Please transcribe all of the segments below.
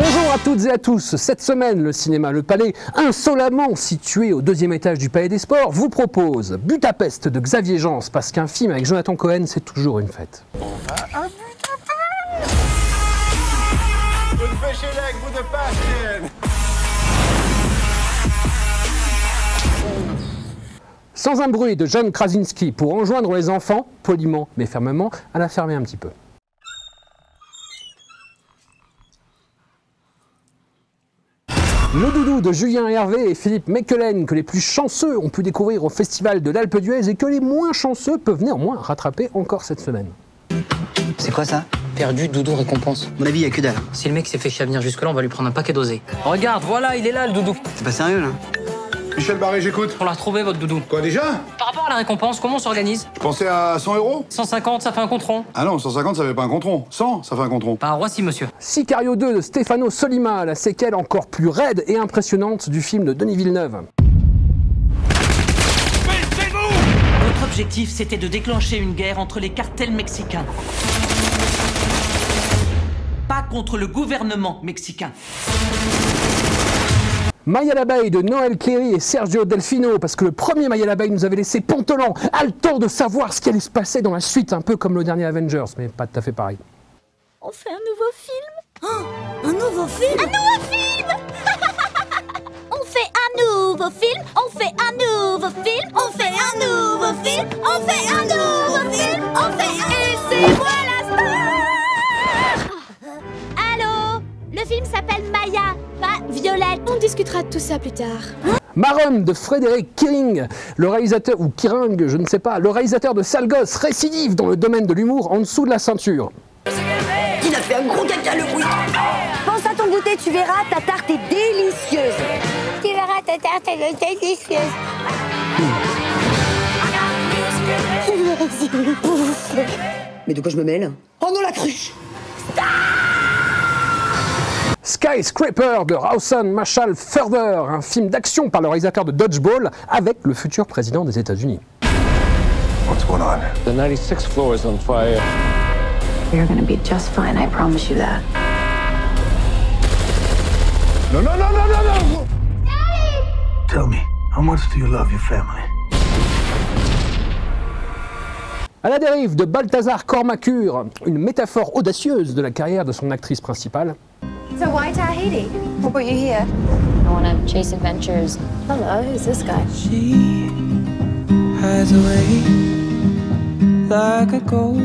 Bonjour à toutes et à tous. Cette semaine, le cinéma Le Palais, insolemment situé au 2e étage du Palais des Sports, vous propose Budapest de Xavier Jeance, parce qu'un film avec Jonathan Cohen, c'est toujours une fête. On va à Budapest. Vous ne faites chez avec Budapest. Sans un bruit de John Krasinski pour enjoindre les enfants, poliment mais fermement, à la fermer un petit peu. Le doudou de Julien Hervé et Philippe Mekelen, que les plus chanceux ont pu découvrir au Festival de l'Alpe d'Huez et que les moins chanceux peuvent néanmoins rattraper encore cette semaine. C'est quoi ça? Perdu, doudou, récompense. À mon avis, y a que dalle. Si le mec s'est fait chier à venir jusque-là, on va lui prendre un paquet dosé. Regarde, voilà, il est là, le doudou. C'est pas sérieux, là? Michel Barré, j'écoute. On l'a retrouvé, votre doudou. Quoi déjà? Par rapport à la récompense, comment on s'organise? Je pensais à 100 €. 150, ça fait un compte rond. Ah non, 150, ça fait pas un compte rond. 100, ça fait un compte rond. Pas à Roissy, monsieur. Sicario 2 de Stefano Sollima, la séquelle encore plus raide et impressionnante du film de Denis Villeneuve. Notre objectif, c'était de déclencher une guerre entre les cartels mexicains. Pas contre le gouvernement mexicain. Maya l'abeille de Noël Cléry et Sergio Delfino, parce que le premier Maya l'abeille nous avait laissé pontelant, haletant de savoir ce qui allait se passer dans la suite, un peu comme le dernier Avengers, mais pas tout à fait pareil. On fait un nouveau film? Oh, un nouveau film? Un nouveau film. On fait un nouveau film, on fait un nouveau film, on fait un nouveau film, on fait un nouveau film, on fait un... Et c'est moi la star. Allô? Le film s'appelle Maya, pas Violette. On discutera de tout ça plus tard. Maron de Frédéric Kiring, le réalisateur, ou Kiring, je ne sais pas, le réalisateur de Sale Gosse, récidive dans le domaine de l'humour en dessous de la ceinture. Il a fait un gros caca le bruit. Pense à ton goûter, tu verras, ta tarte est délicieuse. Tu verras, ta tarte est délicieuse. Mais de quoi je me mêle? Oh non, la cruche! Skyscraper de Rawson Marshall Further, un film d'action par le réalisateur de Dodgeball avec le futur président des États-Unis. What's going on? The 96th floor is on fire. You're gonna be just fine, I promise you that. Non, non, non, non, non, non! Tell me, how much do you love your family? À la dérive de Balthazar Kormakur, une métaphore audacieuse de la carrière de son actrice principale. So why Tahiti? What brought you here? I want to chase adventures. Hello, who's this guy? She hides away like a ghost.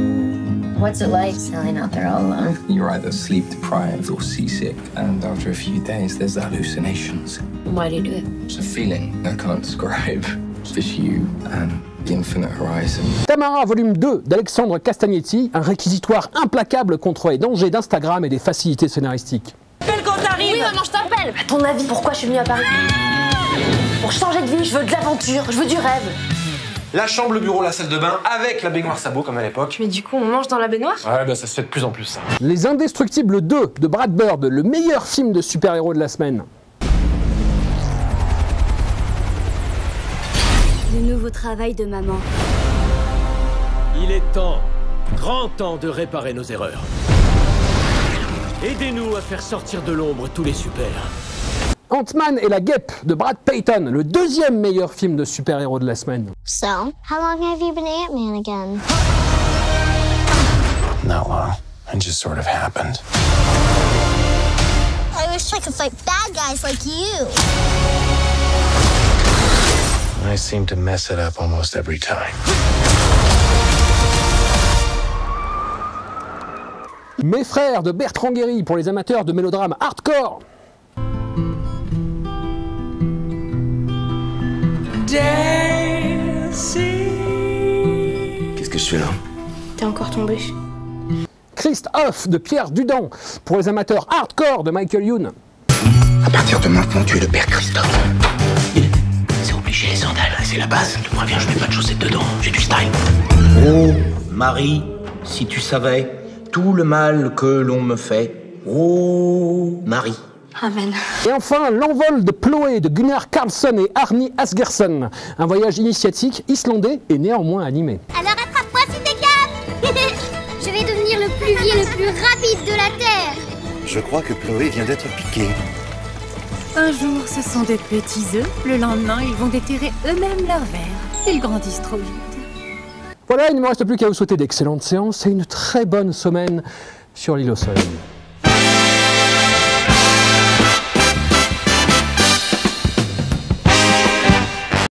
What's it like sailing out there all alone? You're either sleep deprived or seasick, and after a few days, there's hallucinations. Why do you do it? It's a feeling I can't describe. It's just you and the infinite horizon. Tamara, volume 2 d'Alexandre Castagnetti, un réquisitoire implacable contre les dangers d'Instagram et des facilités scénaristiques. Appelle quand t'arrives! Oui, maman, je t'appelle. À ton avis, pourquoi je suis venue à Paris? Pour changer de vie, je veux de l'aventure, je veux du rêve. La chambre, le bureau, la salle de bain, avec la baignoire sabot comme à l'époque. Mais du coup, on mange dans la baignoire? Ouais, bah ça se fait de plus en plus ça. Les Indestructibles 2 de Brad Bird, le meilleur film de super-héros de la semaine. Le nouveau travail de maman. Il est temps, grand temps de réparer nos erreurs. Aidez-nous à faire sortir de l'ombre tous les super. Ant-Man et la Guêpe de Brad Payton, le deuxième meilleur film de super-héros de la semaine. So, how long have you been Ant-Man again? Not long. It just sort of happened. I wish I could fight bad guys like you. I seem to mess it up almost every time. Mes frères de Bertrand Guéry pour les amateurs de mélodrames hardcore. Qu'est-ce que je fais là? T'es encore tombé. Christophe de Pierre Dudon pour les amateurs hardcore de Michael Youn. À partir de maintenant, tu es le père Christophe. C'est obligé les sandales, c'est la base. Je te préviens, je mets pas de chaussettes dedans, j'ai du style. Oh, Marie, si tu savais tout le mal que l'on me fait. Oh, Marie. Amen. Et enfin, l'envol de Ploé de Gunnar Karlsson et Arni Asgersson. Un voyage initiatique islandais et néanmoins animé. Alors attrape-moi si t'es capable. Je vais devenir le pluvier le plus rapide de la Terre. Je crois que Chloé vient d'être piquée. Un jour, ce sont de petits œufs. Le lendemain, ils vont déterrer eux-mêmes leurs vers. Ils grandissent trop vite. Voilà, il ne me reste plus qu'à vous souhaiter d'excellentes séances et une très bonne semaine sur l'île au soleil.